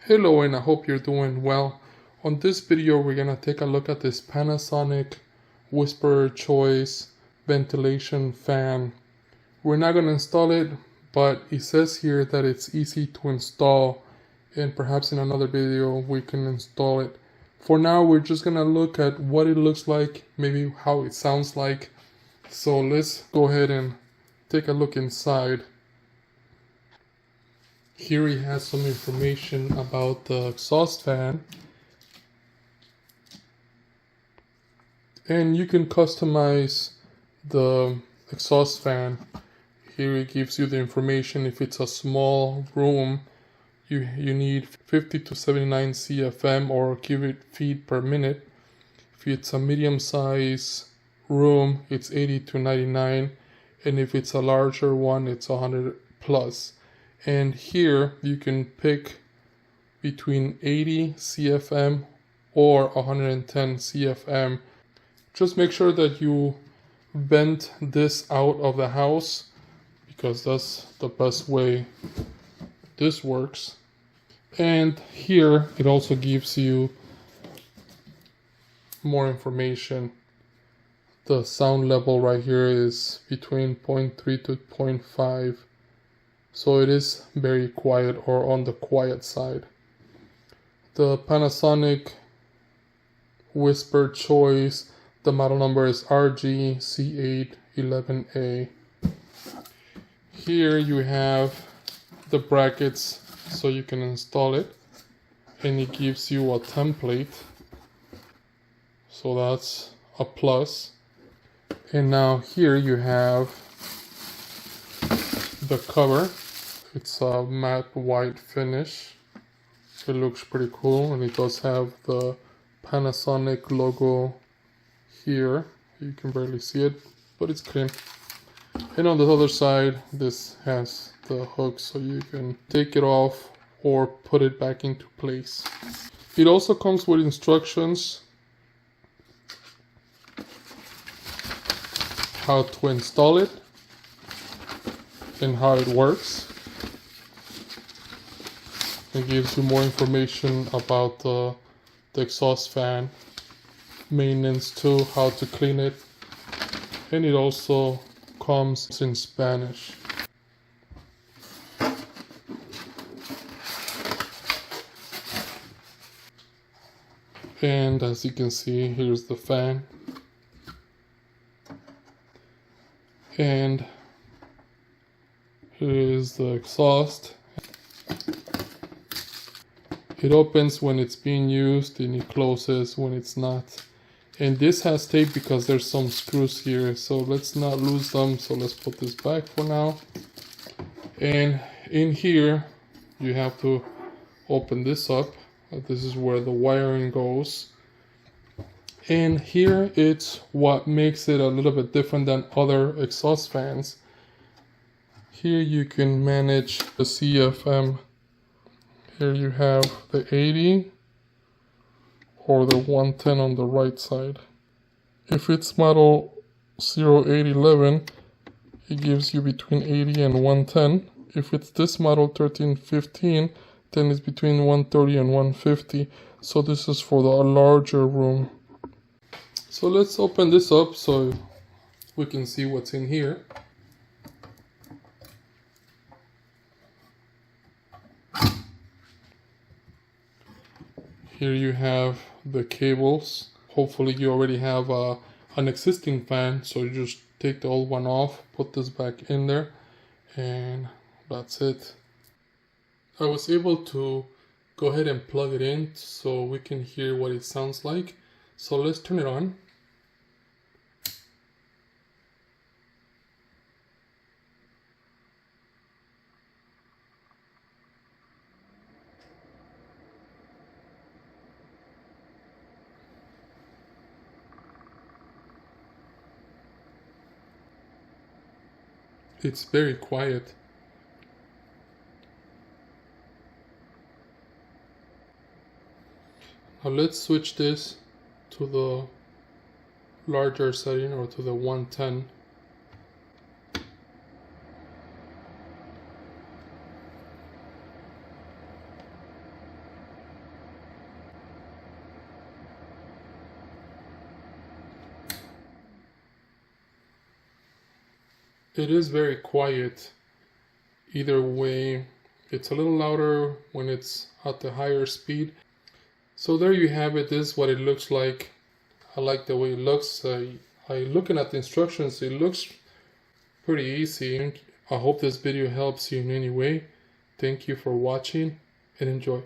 Hello, and I hope you're doing well. On this video we're gonna take a look at this Panasonic Whisper Choice ventilation fan. We're not gonna install it, but it says here that it's easy to install, and perhaps in another video we can install it. For now we're just gonna look at what it looks like, maybe how it sounds like. So let's go ahead and take a look inside. Here he has some information about the exhaust fan, and you can customize the exhaust fan. Here it gives you the information. If it's a small room, you need 50 to 79 CFM or cubic feet per minute. If it's a medium size room, it's 80 to 99, and if it's a larger one, it's 100 plus. And here you can pick between 80 CFM or 110 CFM. Just make sure that you vent this out of the house, because that's the best way this works. And here it also gives you more information. The sound level right here is between 0.3 to 0.5. So it is very quiet, or on the quiet side. The Panasonic Whisper Choice, the model number is RGC811A. Here you have the brackets so you can install it, and it gives you a template, so that's a plus. And now here you have the cover. It's a matte white finish. It looks pretty cool, and it does have the Panasonic logo here. You can barely see it, but it's clean. And on the other side, this has the hook so you can take it off or put it back into place. It also comes with instructions how to install it and how it works. It gives you more information about the exhaust fan, maintenance too, how to clean it, and it also comes in Spanish. And as you can see, here's the fan, and here is the exhaust. It opens when it's being used and it closes when it's not. And this has tape because there's some screws here, so let's not lose them. So let's put this back for now. And in here you have to open this up. This is where the wiring goes. And here it's what makes it a little bit different than other exhaust fans. Here you can manage the CFM. Here you have the 80 or the 110 on the right side. If it's model 0811, it gives you between 80 and 110. If it's this model 1315, then it's between 130 and 150. So this is for the larger room. So let's open this up so we can see what's in here. Here you have the cables. Hopefully you already have an existing fan, so you just take the old one off, put this back in there, and that's it. I was able to go ahead and plug it in so we can hear what it sounds like. So let's turn it on. It's very quiet. Now let's switch this to the larger setting, or to the 110. It is very quiet. Either way, it's a little louder when it's at the higher speed. So there you have it. This is what it looks like. I like the way it looks. Looking at the instructions, it looks pretty easy. I hope this video helps you in any way. Thank you for watching and enjoy.